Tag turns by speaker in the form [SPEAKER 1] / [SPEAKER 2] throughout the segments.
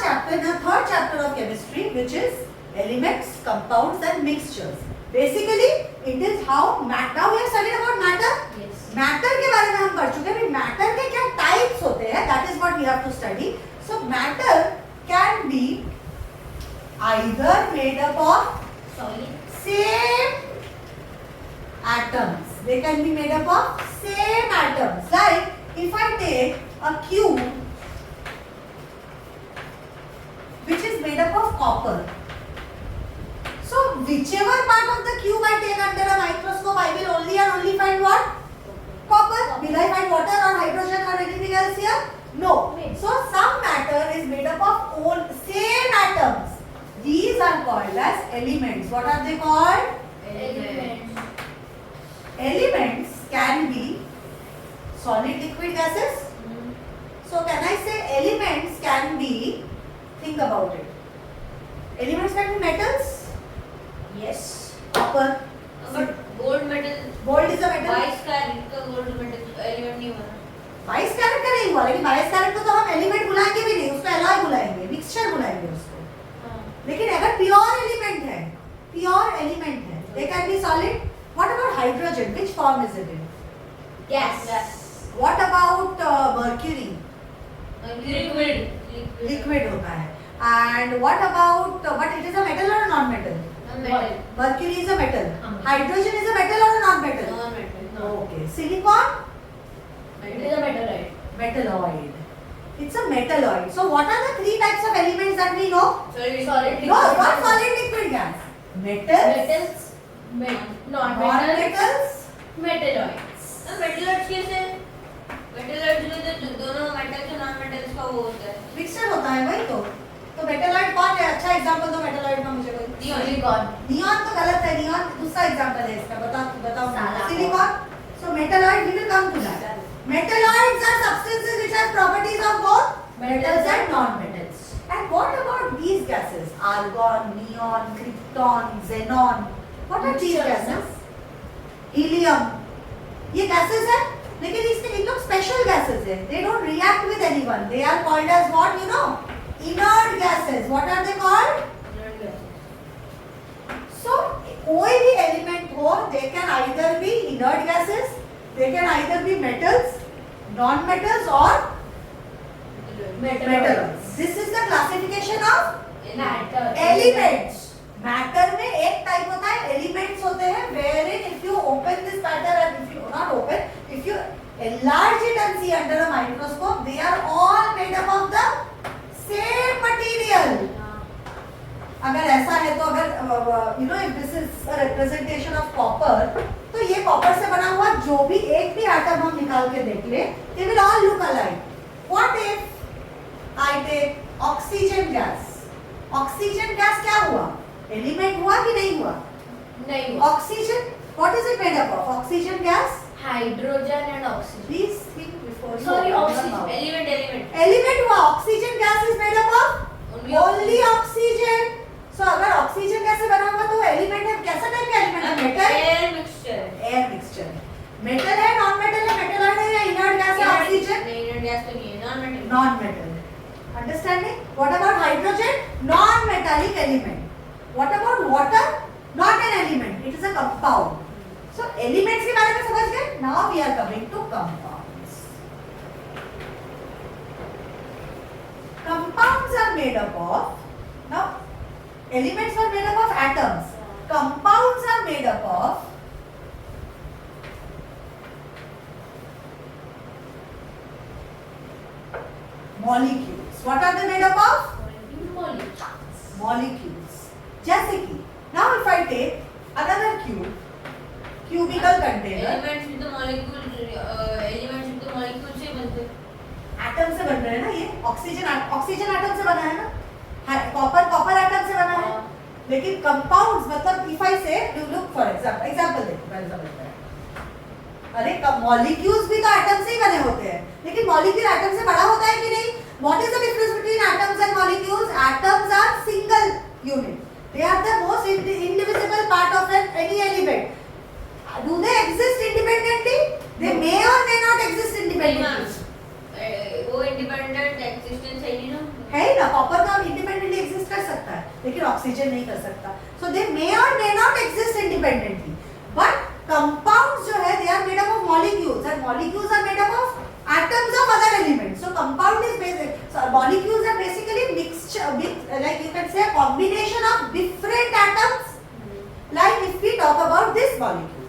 [SPEAKER 1] chapter, in our third chapter of chemistry, which is elements, compounds and mixtures. Basically, it is how matter. Now we have studied about matter.
[SPEAKER 2] Yes.
[SPEAKER 1] Matter के बारे में हम पढ़ चुके हैं. Matter के क्या types होते हैं? That is what we have to study. So matter can be either made up of
[SPEAKER 2] Solid.
[SPEAKER 1] same atoms. They can be made up of same atoms. Like if I take a cube which is made up of copper. So whichever part of the cube I take under a microscope, I will only and only find what? Copper. Will I find water or hydrogen or anything else here? No. So some matter is made up of all same atoms. These are called as elements. What are they called?
[SPEAKER 2] Elements.
[SPEAKER 1] Elements can be solid, liquid, gases. So can I say elements can be, think about it. Elements can be metals.
[SPEAKER 2] Yes.
[SPEAKER 1] Copper.
[SPEAKER 2] But gold metal.
[SPEAKER 1] Gold is a metal.
[SPEAKER 2] 22 carat का gold metal element नहीं बना.
[SPEAKER 1] 22 carat का नहीं हुआ, लेकिन 22 carat को तो हम एलिमेंट बुलाएंगे भी नहीं, उसको एलॉय बुलाएंगे, मिक्सचर बुलाएंगे उसको. लेकिन अगर प्योर एलिमेंट है, they can be solid. What about hydrogen? Which form is it in?
[SPEAKER 2] Gas.
[SPEAKER 1] What about mercury?
[SPEAKER 2] Liquid.
[SPEAKER 1] Liquid होता है. And what about but it is a metal or a non-metal?
[SPEAKER 2] Metal.
[SPEAKER 1] Mercury is a metal.
[SPEAKER 2] हाँ.
[SPEAKER 1] Hydrogen is a metal or a non-metal?
[SPEAKER 2] Non-metal.
[SPEAKER 1] Okay. Silicon?
[SPEAKER 2] It is a metalloid.
[SPEAKER 1] Metalloid. It's a metalloid. So what are the three types of elements that we know?
[SPEAKER 2] Solid.
[SPEAKER 1] No, not solid, liquid, gas. Metals. Non-metals.
[SPEAKER 2] Metalloids. Metalloids कैसे? Metalloids में तो दोनों metals और non metals का वो होता है.
[SPEAKER 1] Mixture होता है वही तो. तो मेटलॉइड कौन है? अच्छा एग्जांपल दो मेटलॉइड का मुझे कोई.
[SPEAKER 2] सिलिकॉन.
[SPEAKER 1] नियॉन तो गलत है. नियॉन दूसरा एग्जांपल है इसका. बताओ.
[SPEAKER 2] साला.
[SPEAKER 1] Silicon. So metalloid, we will come to that. Metalloids are substances which have properties of both metals and non-metals. And what about these gases? Argon, neon, krypton, xenon. What are these gases? Helium. ये gases हैं, लेकिन इसके इन लोग special gases हैं. They don't react with anyone. They are called as what, you know? Inert gases. What are they called? So कोई भी element हो, they can either be inert gases, they can either be metals, non-metals or metals. This is the classification of elements. Matter में एक type होता है, elements होते हैं, wherein if you open this matter and if you not open, if you enlarge it and see under a microscope, they are all made up of the same material. अगर ऐसा है तो अगर you know if this is a representation of copper, तो ये copper से बना हुआ जो भी एक भी atom हम निकाल के देख ले, they will all look alike. What if I take oxygen gas? Oxygen gas क्या हुआ? Element हुआ कि नहीं हुआ?
[SPEAKER 2] नहीं हुआ.
[SPEAKER 1] Oxygen, what is it made up of? Oxygen gas?
[SPEAKER 2] Hydrogen and oxygen.
[SPEAKER 1] Please think before you
[SPEAKER 2] sorry
[SPEAKER 1] open your
[SPEAKER 2] oxygen.
[SPEAKER 1] mouth.
[SPEAKER 2] Element.
[SPEAKER 1] Element हुआ. Oxygen gas is made up of only oxygen. So अगर oxygen gas से बना हुआ तो element है, कैसा type का element है? Metal?
[SPEAKER 2] Air mixture.
[SPEAKER 1] Air mixture. Metal है, non-metal है, metalloid है या inert gas है oxygen?
[SPEAKER 2] नहीं, इनर्ट गैस तो नहीं है. Non metal.
[SPEAKER 1] Non-metal. Understanding? What about hydrogen? Non-metallic element. What about water? Not an element. It is a compound. So elements के बारे में समझ गए? Now we are coming to compounds. Compounds are made up of, now elements are made up of atoms. Compounds are made up of molecules. What are they made up of? Molecules. जैसे कि now if I take another cube, cubical container,
[SPEAKER 2] elements भी तो molecule से बनते हैं.
[SPEAKER 1] Atom से बन रहे हैं ना. ये ऑक्सीजन एटम से बना है ना. कॉपर एटम से बना है. लेकिन कंपाउंड्स मतलब इफ आई से यू लुक फॉर एग्जांपल देखो पहले समझते हैं. अरे मॉलिक्यूल्स भी तो एटम से ही बने होते हैं, लेकिन मॉलिक्यूल एटम से बड़ा होता है कि नहीं? What is the difference between atoms and molecules? Atoms are single unit. They are the most indivisible part of any element. Do they exist independently? They may or may not exist independently.
[SPEAKER 2] वो independent existence है ही ना.
[SPEAKER 1] है ही ना, copper तो independently exist कर सकता है लेकिन ऑक्सीजन नहीं कर सकता. सो they may or may not exist independently, but compounds जो है they are made up of molecules and molecules are made up of atoms of other elements. So compound is basic. So molecules are basically mixture, like you can say a combination of different atoms. Like if we talk about this molecule,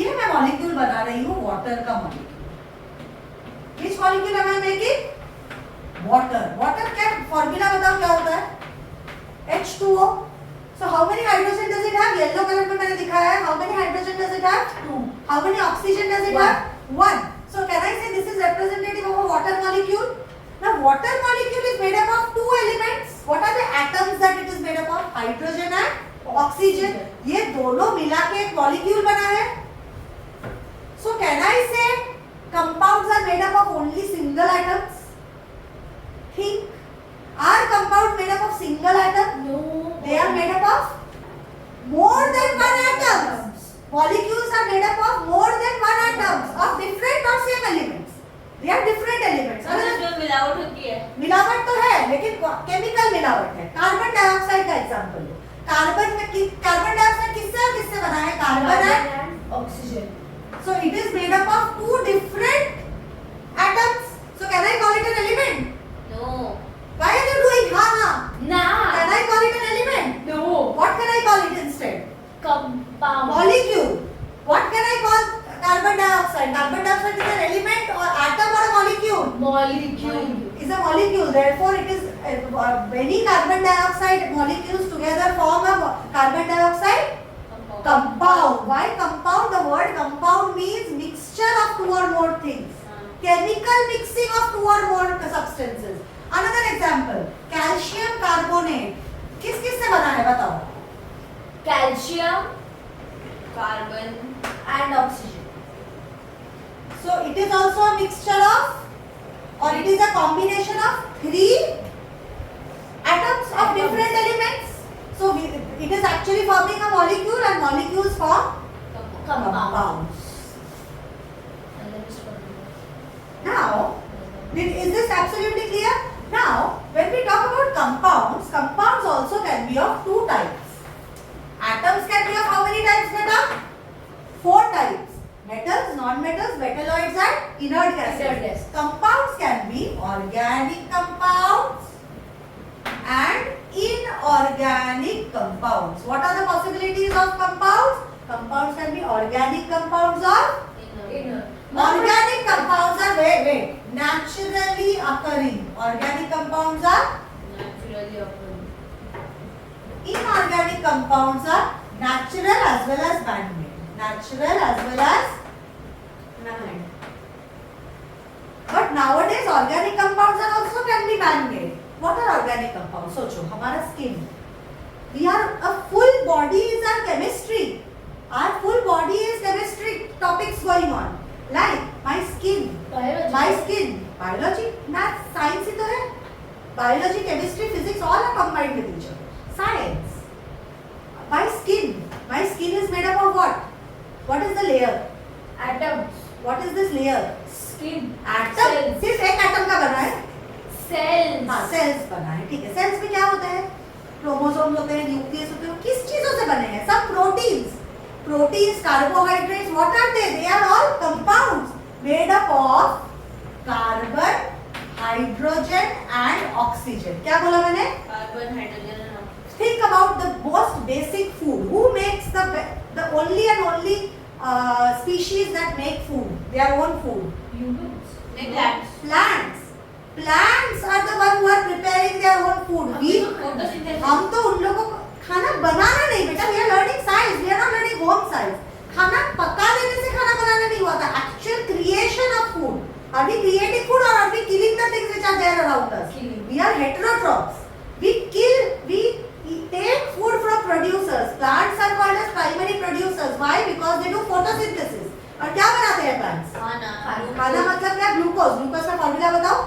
[SPEAKER 1] ये मैं molecule बना रही हूँ water का molecule. Which molecule am I making? Water. Water क्या formula बताओ क्या होता है? H2O. So how many hydrogen does it have? Yellow color में मैंने दिखाया है. How many hydrogen does it have? 2. How many oxygen does it have? 1. So can I say this is representative of a water molecule? Now water molecule is made up of two elements. What are the atoms that it is made up of? Hydrogen and oxygen. ये दोनों मिला के एक molecule बना है. So can I say compounds are made up of only single atoms? Think. Are compounds made up of single atom?
[SPEAKER 2] No.
[SPEAKER 1] They are made up of more than one atom. Molecules are made up of more than one atoms of different or same elements. They are different elements.
[SPEAKER 2] इसमें मिलावट होती है.
[SPEAKER 1] मिलावट तो है लेकिन chemical मिलावट है. कार्बन डाइऑक्साइड का एग्जांपल लो. कार्बन डाइऑक्साइड किससे और किससे बना है? Carbon and
[SPEAKER 2] oxygen.
[SPEAKER 1] So it is made up of two different atoms. So can I call it an element?
[SPEAKER 2] No.
[SPEAKER 1] Why are you doing ha?
[SPEAKER 2] Nah.
[SPEAKER 1] Can I call it an element?
[SPEAKER 2] No.
[SPEAKER 1] What can I call it instead?
[SPEAKER 2] Compound.
[SPEAKER 1] Molecule. What can I call carbon dioxide? Carbon dioxide is an element or atom or a molecule?
[SPEAKER 2] Molecule.
[SPEAKER 1] Is a molecule. Therefore, it is many carbon dioxide molecules together form a carbon dioxide compound. Why compound? The word compound means mixture of two or more things. Chemical mixing of two or more substances. Another example, calcium carbonate. किस किस से बना है बताओ?
[SPEAKER 2] Calcium, carbon
[SPEAKER 1] And oxygen. So it is also a mixture of, or it is a combination of three atoms of different elements. So it is actually forming a molecule, and molecules form compounds. Now, is this absolutely clear? Now, when we talk about compounds, compounds also can be of two types. Atoms can be of how many types, beta? 4 types. Metals, non-metals, metalloids and inert gases. Compounds can be organic compounds and inorganic compounds. What are the possibilities of compounds? Compounds can be organic compounds or
[SPEAKER 2] inert.
[SPEAKER 1] Organic compounds are naturally occurring. Organic compounds are
[SPEAKER 2] Naturally occurring.
[SPEAKER 1] Inorganic compounds are natural as well as man-made. Natural as well as man-made. But nowadays organic compounds are also can be man-made. What are organic compounds? सोचो हमारा skin. We are a full body is our chemistry. Our full body is chemistry topics going on. Like my skin.
[SPEAKER 2] Biology.
[SPEAKER 1] My skin. Biology. Math. Science ही तो है. Biology, chemistry, physics all are combined with each other. Science. My skin. My skin is made up of what? What is the layer?
[SPEAKER 2] Atoms.
[SPEAKER 1] What is this layer?
[SPEAKER 2] Skin.
[SPEAKER 1] Atom.
[SPEAKER 2] Cells.
[SPEAKER 1] सिर्फ एक atom का बना है.
[SPEAKER 2] Cells.
[SPEAKER 1] हाँ, cells बना है. ठीक है. Cells में क्या होता है? क्रोमोसोम होते हैं, न्यूक्लियस होते हैं. किस चीजों से बने हैं? सब proteins. Proteins, carbohydrates. What are they? They are all compounds made up of carbon, hydrogen and oxygen. क्या बोला मैंने?
[SPEAKER 2] Carbon, hydrogen and oxygen.
[SPEAKER 1] Think about the most basic food. Who makes the only and only species that make food, their own food?
[SPEAKER 2] Humans. Like plants.
[SPEAKER 1] Plants. Plants are the one who are preparing their own food. We,
[SPEAKER 2] Photosynthesis.
[SPEAKER 1] हम तो उन लोगों को खाना बनाना नहीं बेटा. We are learning science. We are not learning home science. खाना पका देने से खाना बनाना नहीं हुआ था. Actual creation of food. Are we creating food or are we killing the things which are there around us?
[SPEAKER 2] Killing.
[SPEAKER 1] We are heterotrophs. We take food from producers. Plants are called as primary producers. Why? Because they do photosynthesis. और क्या बनाते हैं plants?
[SPEAKER 2] खाना.
[SPEAKER 1] खाना मतलब क्या? Glucose. Glucose का formula बताओ.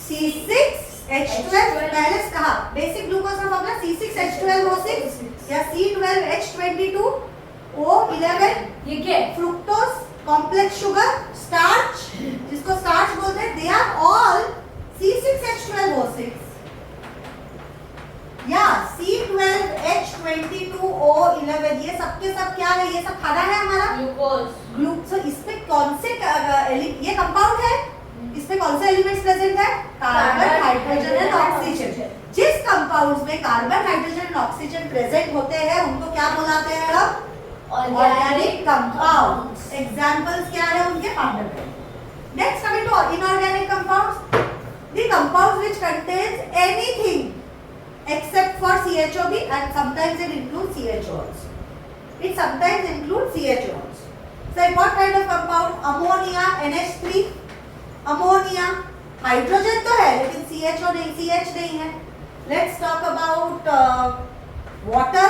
[SPEAKER 1] C6H12. पहले कहा बेसिक ग्लूकोज का फॉर्मूला C6H12O6 या C12H22O11.
[SPEAKER 2] ये क्या है?
[SPEAKER 1] फ्रुक्टोज, कॉम्प्लेक्स शुगर, स्टार्च, जिसको स्टार्च बोलते हैं. They are all C6H12O6. H22O11 ये सब के सब क्या है? ये सब खाना है हमारा
[SPEAKER 2] ग्लूकोज।
[SPEAKER 1] So, इसमें कौन से ये कंपाउंड है? इसमें कौन से एलिमेंट्स प्रेजेंट है? Carbon, hydrogen and oxygen. जिस कंपाउंड्स में carbon, hydrogen and oxygen present होते हैं उनको क्या बुलाते हैं हम? Organic compounds. एग्जांपल्स क्या है उनके? Powder. Next coming to inorganic compounds, the compounds which contains anything except for CHOB and sometimes it includes CHO also. It sometimes includes CHO also. So what kind of compound? Ammonia, NH3, ammonia, hydrogen तो है लेकिन CHO नहीं, CH नहीं है. Let's talk about water.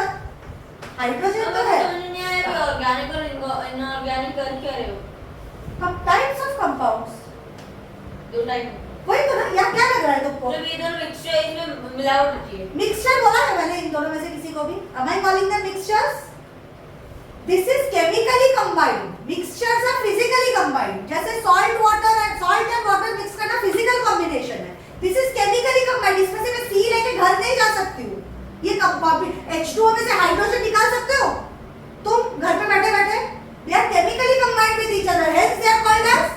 [SPEAKER 1] Hydrogen तो है.
[SPEAKER 2] समझ नहीं आया कि ऑर्गेनिक और इनऑर्गेनिक कर क्या रहे हो?
[SPEAKER 1] Types of compounds.
[SPEAKER 2] दो टाइप।
[SPEAKER 1] वही तो ना, या क्या लग रहा है तुमको?
[SPEAKER 2] जब ये दोनों मिक्सचर इसमें मिलावट होती है।
[SPEAKER 1] मिक्सचर बोला है मैंने इन दोनों में से किसी को भी? Am I calling them mixtures? This is chemically combined. Mixtures are physically combined. जैसे salt and water mix करना physical combination है. This is chemically combined. इसमें से मैं C लेके घर नहीं जा सकती हूँ. ये H2O में से हाइड्रोजन निकाल सकते हो? तुम घर पे बैठे बैठे? They are chemically combined with each other. Hence they are called as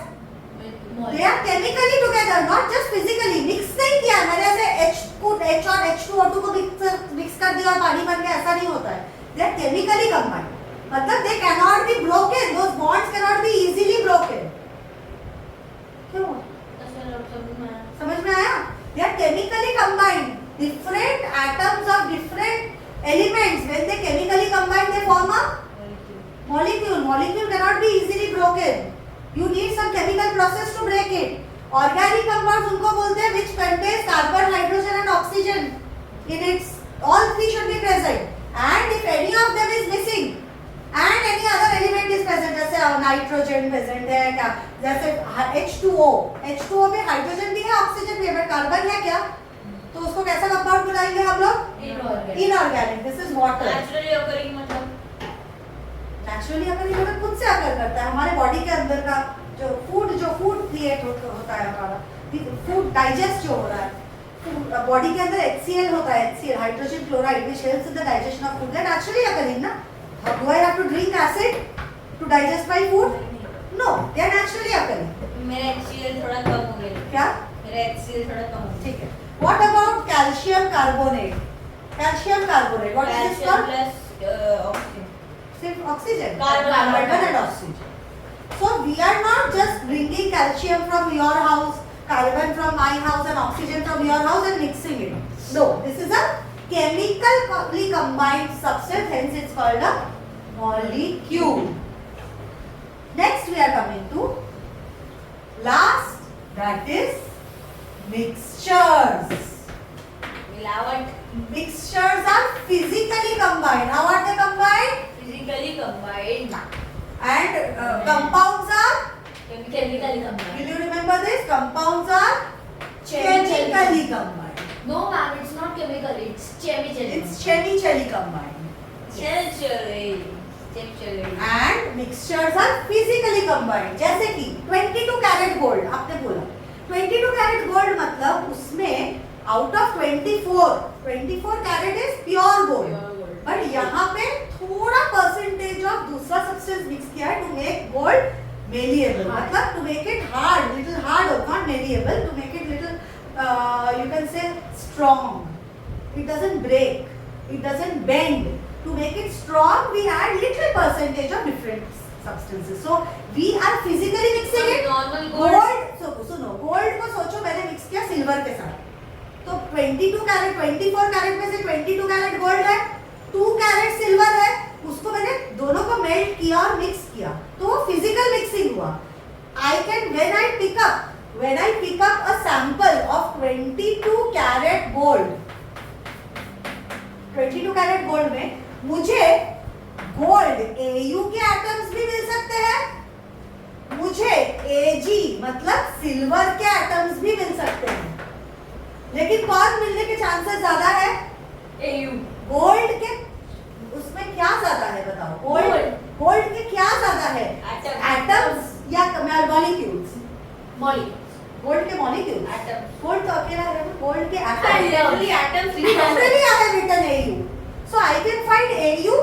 [SPEAKER 1] They are chemically together, not just physically. Mix नहीं किया मैंने ऐसे H और H2O2 को mix कर दिया और पानी बन गया, ऐसा नहीं होता है. They are chemically combined. मतलब they cannot be broken. Those bonds cannot be easily broken. क्यों? समझ में आया? They are chemically combined. Different atoms of different elements. When they chemically combine, they form a molecule. Molecule cannot be easily broken. You need some chemical process to break it. Organic compounds उनको बोलते हैं which contains carbon, hydrogen and oxygen in its. All three should be present. And if any of them is missing and any other element is present, जैसे nitrogen present है क्या? जैसे H2O. H2O में hydrogen भी है, oxygen भी है, but carbon है क्या? तो उसको कैसा कंपाउंड बुलाएंगे हम लोग? Inorganic. This is water.
[SPEAKER 2] Naturally occurring मतलब
[SPEAKER 1] नेचुरली अगर ये खुद से अकर करता है हमारे बॉडी के अंदर का जो फूड क्रिएट होता है हमारा फूड डाइजेस्ट जो हो रहा है बॉडी के अंदर HCl होता है HCl hydrogen chloride which helps in the digestion of food. That naturally occurring ना. Do I have to drink acid to digest my food? No, they are naturally occurring.
[SPEAKER 2] मेरा HCl थोड़ा कम हो गया।
[SPEAKER 1] क्या?
[SPEAKER 2] मेरा HCl थोड़ा कम हो गया।
[SPEAKER 1] ठीक है. What about calcium carbonate? Calcium carbonate. What is this called?
[SPEAKER 2] plus oxygen.
[SPEAKER 1] सिर्फ oxygen
[SPEAKER 2] carbon
[SPEAKER 1] and oxygen. So we are not just bringing calcium from your house, carbon from my house and oxygen from your house and mixing it. No, this is a chemically combined substance, hence it's called a molecule. Next we are coming to last, that is mixtures.
[SPEAKER 2] मिलावट.
[SPEAKER 1] Mixtures are physically combined. How are they combined?
[SPEAKER 2] Physically combined.
[SPEAKER 1] And compounds are
[SPEAKER 2] Chemically combined.
[SPEAKER 1] will you remember this? Compounds are chemically combined.
[SPEAKER 3] No, ma'am, it's not chemical. It's chemical.
[SPEAKER 1] It's chemically combined.
[SPEAKER 2] Chemically.
[SPEAKER 1] And mixtures are physically combined. जैसे कि 22 carat gold आपने बोला 22 carat gold मतलब उसमें out of 24 carat is pure gold. But यहाँ पे थोड़ा percentage of दूसरा सब्सटेंस मिक्स किया है टू मेक गोल्ड मेलिएबल. मतलब to make it hard, little hard, not malleable, to make it little you can say strong. It doesn't break, it doesn't bend. To make it strong, we add little percentage of different substances. So we are physically mixing it.
[SPEAKER 2] Normal
[SPEAKER 1] Gold. So सुनो, gold को सोचो मैंने mix किया silver के साथ. तो 22 carat 24 carat में से 22 कैरेट गोल्ड है, 2 कैरेट सिल्वर है, उसको मैंने दोनों को मेल्ट किया और मिक्स किया तो वो फिजिकल मिक्सिंग हुआ. I can when I pick up a sample of 22 carat gold 22 carat gold में मुझे गोल्ड Au के एटम्स भी मिल सकते हैं, मुझे Ag मतलब सिल्वर के एटम्स भी मिल सकते हैं. लेकिन कौन मिलने के चांसेस ज्यादा है?
[SPEAKER 2] Au.
[SPEAKER 1] गोल्ड के. उसमें क्या ज्यादा है बताओ? गोल्ड के क्या ज्यादा है? एटम्स या मॉलिक्यूल्स? गोल्ड के मॉलिक्यूल्स. गोल्ड तो अकेला है ना, गोल्ड के atoms.
[SPEAKER 2] Literally atoms.
[SPEAKER 1] Literally I have written Au. So I can find AU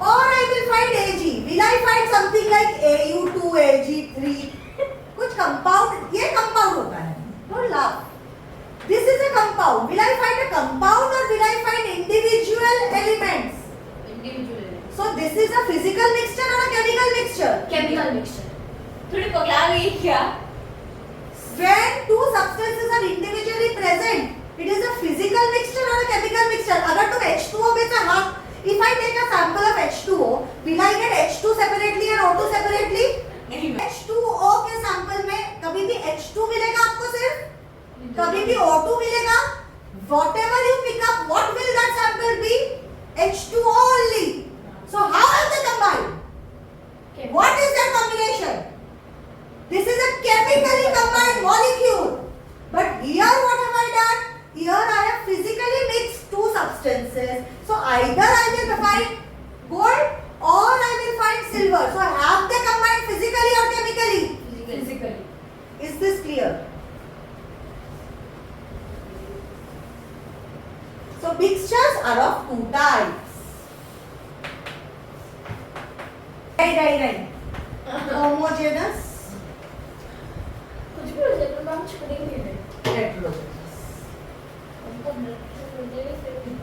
[SPEAKER 1] or I will find AG. Will I find something like AU2, AG3? कुछ compound, ये compound होता है. Don't laugh. This is a compound. Will I find a compound or will I find individual elements?
[SPEAKER 2] Individual.
[SPEAKER 1] So this is a physical mixture or a chemical mixture?
[SPEAKER 3] Chemical mixture.
[SPEAKER 2] थोड़ी पगला गई क्या?
[SPEAKER 1] When two substances are individually present, it is a physical mixture or a chemical mixture. अगर तुम H2O बेचा हाँ, if I take a sample of H2O, will I get H2 separately and O2 separately?
[SPEAKER 2] नहीं.
[SPEAKER 1] H2O के sample में कभी भी H2 मिलेगा आपको सिर्फ, कभी भी O2 मिलेगा. Whatever you pick up, what will that sample be? H2O only. So how are they combined?
[SPEAKER 3] Okay.
[SPEAKER 1] What is their combination? This is a chemically combined molecule. But here what have I done? Here I have physically mixed two substances. So either I will find gold or I will find silver. So have they combined physically or chemically?
[SPEAKER 3] Physically.
[SPEAKER 1] Is this clear? So mixtures are of two types. Right. Homogeneous,
[SPEAKER 3] कुछ भी हो जाए पर हम छोड़ेंगे नहीं.
[SPEAKER 1] heterogeneous.
[SPEAKER 3] हमको मिलते मिलते फिर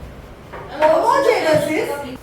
[SPEAKER 1] Homogeneous is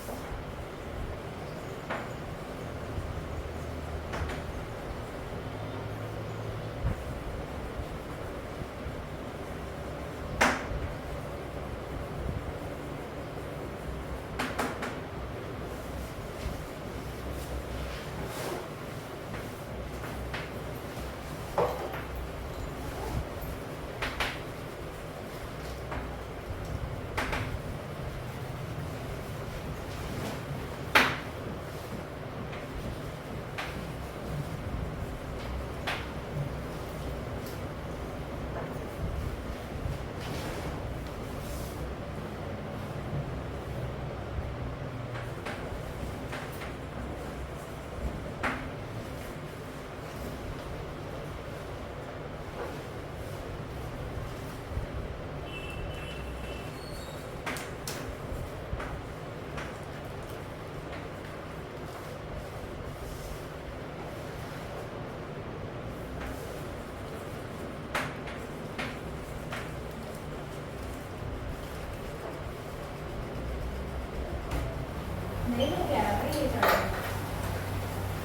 [SPEAKER 3] नहीं हो गया भाई ये सारा.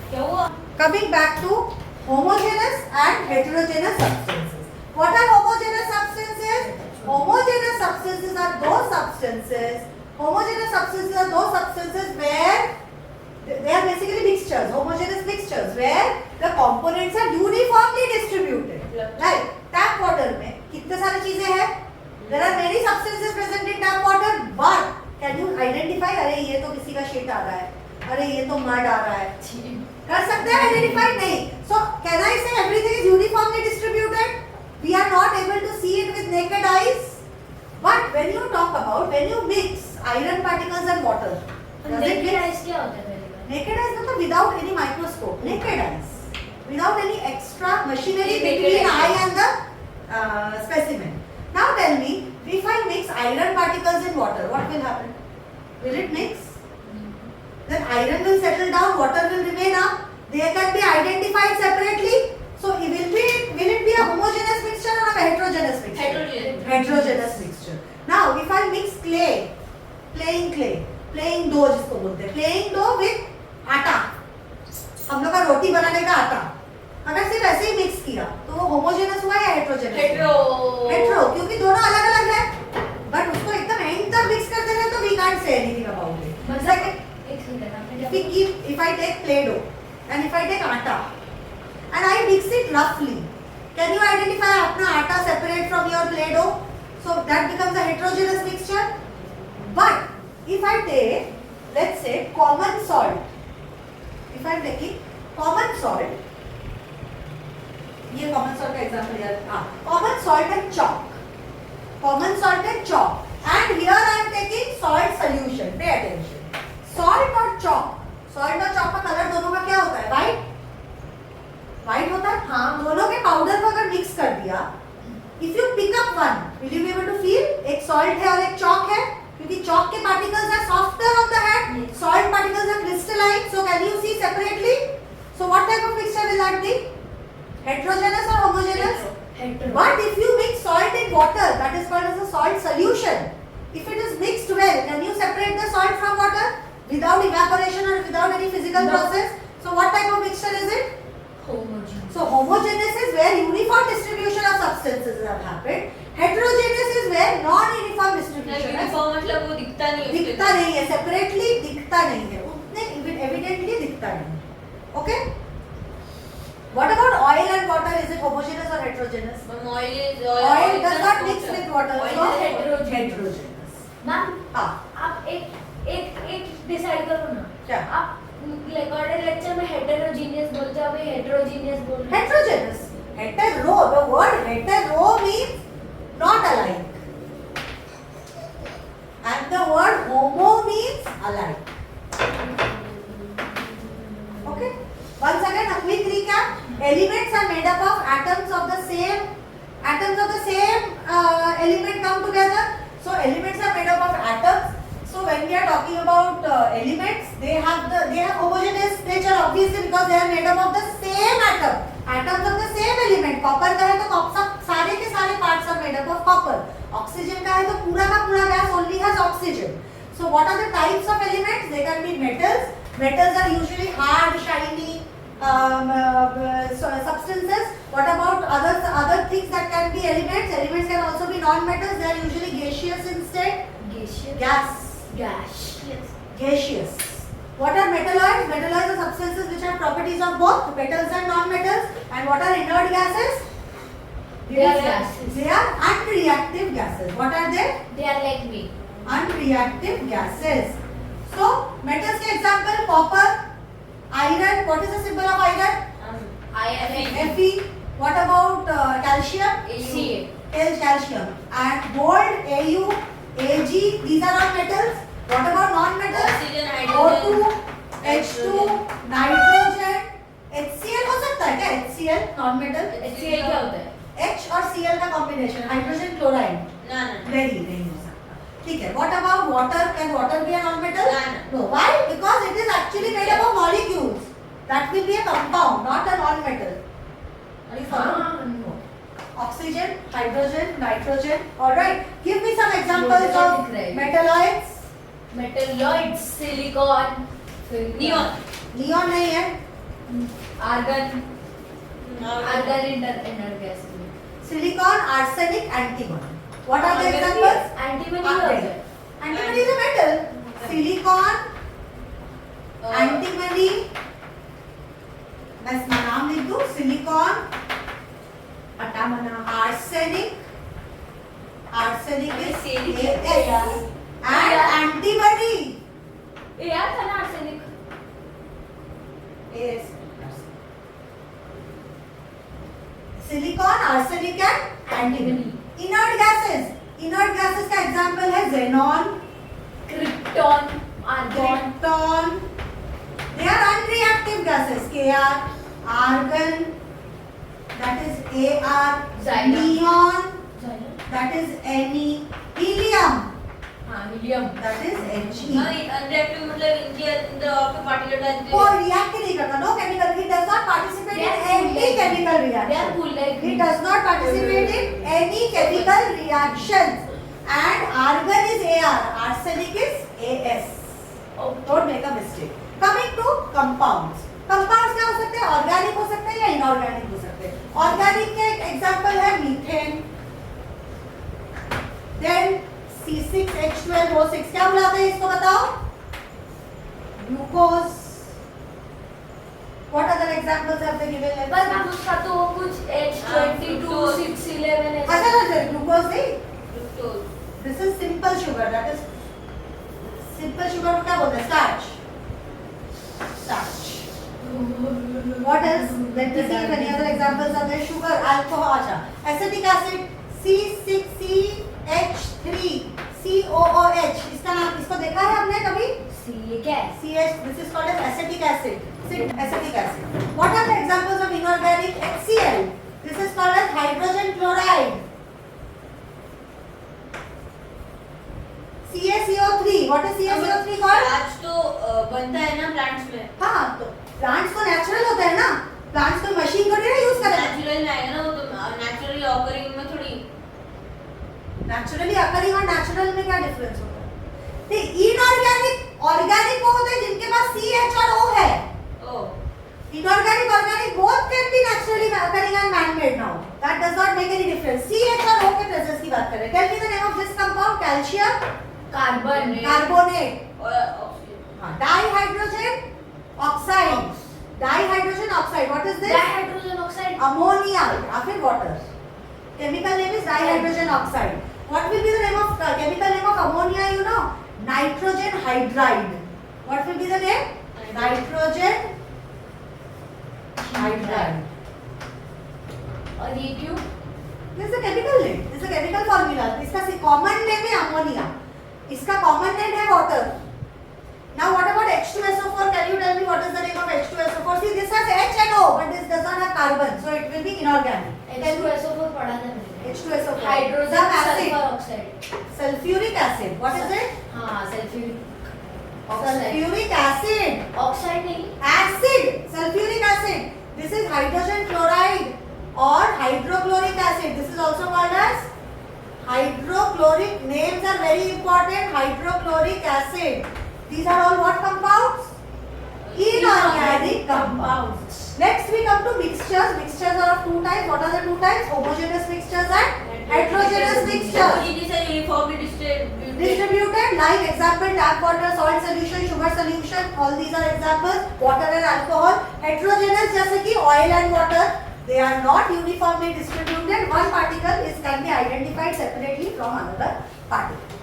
[SPEAKER 2] क्या हुआ?
[SPEAKER 1] coming back to homogeneous and heterogeneous substances. What are homogeneous substances? Homogeneous substances are those substances. Homogeneous substances are those substances where they are basically mixtures, homogeneous mixtures, where the components are uniformly distributed. Right? Tap water में कितने सारी चीजें हैं? There are many substances present in tap water, but can you identify? अरे ये तो किसी का shit आ रहा है, अरे ये तो mud आ रहा है. कर सकते हैं identify नहीं. So can I say everything is uniformly distributed? We are not able to see it with naked eyes. But when you talk about when you mix iron particles and water, does it
[SPEAKER 3] naked
[SPEAKER 1] mix?
[SPEAKER 3] eyes क्या होता है पहले का?
[SPEAKER 1] Naked eyes मतलब without any microscope. Naked eyes, without any extra machinery
[SPEAKER 2] Naked
[SPEAKER 1] between
[SPEAKER 2] eyes.
[SPEAKER 1] eye and the specimen. Now tell me, if I mix iron particles in water, what will happen? Will it mix? Then iron will settle down, water will remain up. They can be identified separately. So will it be a homogeneous mixture or a heterogeneous mixture?
[SPEAKER 2] Heterogeneous.
[SPEAKER 1] Heterogeneous mixture. Now if I mix clay, playing dough जिसको बोलते हैं, playing dough with आटा, हम लोग का रोटी बनाने का आटा, अगर सिर्फ ऐसे ही मिक्स किया तो वो होमोजेनस हुआ या हेटेरोजेनस? हेटेरो, क्योंकि दोनों अलग अलग है. बट उसको एकदम एंड तक मिक्स कर देंगे तो we can't say anything about it.
[SPEAKER 3] मतलब एक सेकंड आपने
[SPEAKER 1] If I take play dough and if I take atta and I mix it roughly, can you identify अपना आटा separate from your play dough? So that becomes a heterogeneous mixture. But if I take, let's say, common salt, if I am taking common salt, ये common salt का example यार, common salt and chalk, and here I am taking salt solution. Pay attention. Salt और chalk का colour दोनों का क्या होता है? वाइट होता है. हाँ, दोनों के पाउडर को अगर मिक्स कर दिया, if you pick up one, will you be able to feel एक salt है और एक chalk है? क्योंकि chalk के particles are softer on the hand,
[SPEAKER 3] Yes.
[SPEAKER 1] salt particles are crystalline. So can you see separately? So what type of mixture will that be? Heterogeneous or homogeneous?
[SPEAKER 3] Hetero.
[SPEAKER 1] But if you mix salt in water, that is called as a salt solution. If it is mixed well, can you separate the salt from water without evaporation or without any physical
[SPEAKER 3] No.
[SPEAKER 1] process? So what type of mixture is it?
[SPEAKER 3] Homogeneous.
[SPEAKER 1] So homogeneous is where uniform distribution of substances have happened. Heterogeneous is where non-uniform distribution है.
[SPEAKER 2] Uniform मतलब वो दिखता नहीं है उसके
[SPEAKER 1] दिखता नहीं है, separately दिखता नहीं है, उतने evidently दिखता नहीं है. Okay? What about oil and water? Is it homogeneous or heterogeneous? Oil does not mix with water.
[SPEAKER 2] Oil
[SPEAKER 1] So
[SPEAKER 2] is
[SPEAKER 1] heterogeneous.
[SPEAKER 3] Ma'am
[SPEAKER 1] हाँ.
[SPEAKER 3] आप एक डिसाइड करो ना.
[SPEAKER 1] क्या?
[SPEAKER 3] आप रिकॉर्डेड लेक्चर में हेटेरोजीनियस बोलते हो, अभी हेटेरोजीनियस बोल रहे हो.
[SPEAKER 1] Heterogeneous. Hetero. The word hetero means not alike. And the word homo means alike. Okay? Once again, a quick recap. Elements are made up of atoms of the same element come together. So elements are made up of atoms. So when we are talking about elements, they have homogeneous nature obviously because they are made up of the same atom. Atoms of the same element. Copper का है तो सब सारे के सारे parts are made up of copper. Oxygen का है तो पूरा का पूरा gas only has oxygen. So what are the types of elements? They can be metals. Metals are usually hard, shiny substances. What about other things that can be elements? Elements can also be non-metals. They are usually gaseous instead. Gaseous. What are metalloids? Metalloids are substances which have properties of both metals and non-metals. And what are inert gases?
[SPEAKER 3] They are gases.
[SPEAKER 1] They are unreactive gases. What are they?
[SPEAKER 3] They are like me.
[SPEAKER 1] Unreactive gases. So metals के example copper, iron. What is the symbol of iron?
[SPEAKER 3] Iron.
[SPEAKER 1] Fe. What about calcium?
[SPEAKER 3] Ca.
[SPEAKER 1] Calcium. And gold, Au, Ag. These are all metals. What about non-metals?
[SPEAKER 2] Oxygen,
[SPEAKER 1] O2,
[SPEAKER 2] hydrogen,
[SPEAKER 1] H2, nitrogen. HCl हो सकता है क्या? HCl non-metal.
[SPEAKER 3] HCl क्या होता है?
[SPEAKER 1] H और Cl का combination. Hydrogen chloride.
[SPEAKER 2] ना
[SPEAKER 1] नहीं हो सकता. ठीक है. What about water? Can water be a non-metal?
[SPEAKER 2] No.
[SPEAKER 1] Why? Because it is actually made up of molecules. That will be a compound, not a non-metal. Are you following?
[SPEAKER 3] No.
[SPEAKER 1] Oxygen, hydrogen, nitrogen. All right. Give me some examples
[SPEAKER 3] Hydrogen
[SPEAKER 1] of
[SPEAKER 3] दिख रहा है.
[SPEAKER 1] metalloids.
[SPEAKER 3] Metalloids, silicon,
[SPEAKER 2] Neon.
[SPEAKER 1] Neon नहीं है.
[SPEAKER 3] argon, argon inert gas.
[SPEAKER 1] Silicon, arsenic, antimony. What are the examples?
[SPEAKER 3] Antimony
[SPEAKER 1] Ah,
[SPEAKER 3] होता
[SPEAKER 1] right.
[SPEAKER 3] है.
[SPEAKER 1] Antimony is a metal. Silicon, antimony. मैं नाम लिख दूँ. Silicon, arsenic. Arsenic is AS. And antimony.
[SPEAKER 3] ये यार था ना arsenic.
[SPEAKER 1] AS. Silicon, arsenic and antimony. Inert gases. Inert gases का example है xenon,
[SPEAKER 3] Krypton, argon.
[SPEAKER 1] krypton. They are unreactive gases. Kr, argon, that is Ar,
[SPEAKER 3] Xenon.
[SPEAKER 1] neon,
[SPEAKER 3] Xenon.
[SPEAKER 1] that is Ne, helium,
[SPEAKER 3] हाँ helium.
[SPEAKER 1] that is He.
[SPEAKER 2] Unreactive मतलब Indian आपके particle type
[SPEAKER 1] वो react नहीं करता. No chemical. He does not participate
[SPEAKER 3] They are
[SPEAKER 1] in any
[SPEAKER 3] cool.
[SPEAKER 1] chemical
[SPEAKER 3] They are
[SPEAKER 1] reaction.
[SPEAKER 3] cool like
[SPEAKER 1] He does not participate in any chemical reactions. And argon is Ar, arsenic is As.
[SPEAKER 3] Oh.
[SPEAKER 1] Don't make a mistake. Coming to compounds. Compounds क्या हो सकते हैं? Organic हो सकते हैं या inorganic हो सकते हैं. Organic के example है methane. Then C6H12O6 क्या बुलाते हैं इसको बताओ? Glucose. What other examples have they given? Let's
[SPEAKER 3] बस
[SPEAKER 1] see.
[SPEAKER 3] आप उसका तो कुछ H22, 611
[SPEAKER 1] अच्छा अच्छा glucose नहीं.
[SPEAKER 2] Fructose
[SPEAKER 1] This is simple sugar. That is simple sugar को क्या बोलते हैं? Starch. What else? Let me see if any other examples are there. Sugar, alcohol, अच्छा. Acetic acid C6CH3COOH. इसका नाम इसको देखा है हमने कभी?
[SPEAKER 3] ये क्या है?
[SPEAKER 1] CH. This is called as acetic acid. Acetic acid. What are the examples of inorganic? HCl. This is called as hydrogen chloride. CaCO What is CaCO3 called?
[SPEAKER 2] आज तो बनता है ना प्लांट्स में.
[SPEAKER 1] हाँ, तो प्लांट्स तो नेचुरल होते हैं ना, प्लांट्स को मशीन को नहीं यूज करें.
[SPEAKER 2] नेचुरल में आएगा ना वो, तो नेचुरली ऑकरिंग में थोड़ी.
[SPEAKER 1] नेचुरली अकरिंग और नेचुरल में क्या डिफरेंस होता है? इनऑर्गेनिक ऑर्गेनिक वो होते हैं जिनके पास CH और O है.
[SPEAKER 2] Oh.
[SPEAKER 1] Inorganic, organic, both can be naturally occurring and man-made now. That does not make any difference. CH और O के presence की बात कर रहे हैं. Tell me the name of this compound. Calcium
[SPEAKER 3] carbon
[SPEAKER 1] carbonate.
[SPEAKER 2] और oxygen.
[SPEAKER 1] Dihydrogen oxide. Dihydrogen oxide. What is this?
[SPEAKER 3] Dihydrogen oxide
[SPEAKER 1] Ammonia. या फिर water. Chemical name is dihydrogen oxide. What will be the name of chemical name of ammonia? You know, nitrogen hydride. What will be the name? Nitrogen hydride.
[SPEAKER 3] और ये क्यों?
[SPEAKER 1] This is a chemical name. This is a chemical formula. इसका common name है ammonia. इसका common name है water. Now what about H2SO4? Can you tell me what is the name of H2SO4? See, this has H and O, but this does not have carbon, so it will be inorganic.
[SPEAKER 3] H2SO4 पढ़ा था मैंने.
[SPEAKER 1] H2SO4.
[SPEAKER 3] Hydrogen
[SPEAKER 1] Some
[SPEAKER 3] sulphur
[SPEAKER 1] acid.
[SPEAKER 3] Oxide.
[SPEAKER 1] Sulfuric acid. What is it?
[SPEAKER 3] हाँ sulphuric
[SPEAKER 1] Sulfuric acid.
[SPEAKER 3] Oxide नहीं.
[SPEAKER 1] Acid. Sulfuric acid. This is hydrogen chloride or hydrochloric acid. This is also called as hydrochloric. Names are very important. Hydrochloric acid. These are all what compounds? Inorganic compounds. Next we come to mixtures. Mixtures are of two types. What are the two types? Homogeneous mixtures and heterogeneous mixtures.
[SPEAKER 2] Homogeneous are uniformly
[SPEAKER 1] Distributed, like example tap water, salt solution, sugar solution, all these are examples. Water and alcohol. Heterogeneous जैसे कि oil and water, they are not uniformly distributed. One particle can be identified separately from another particle.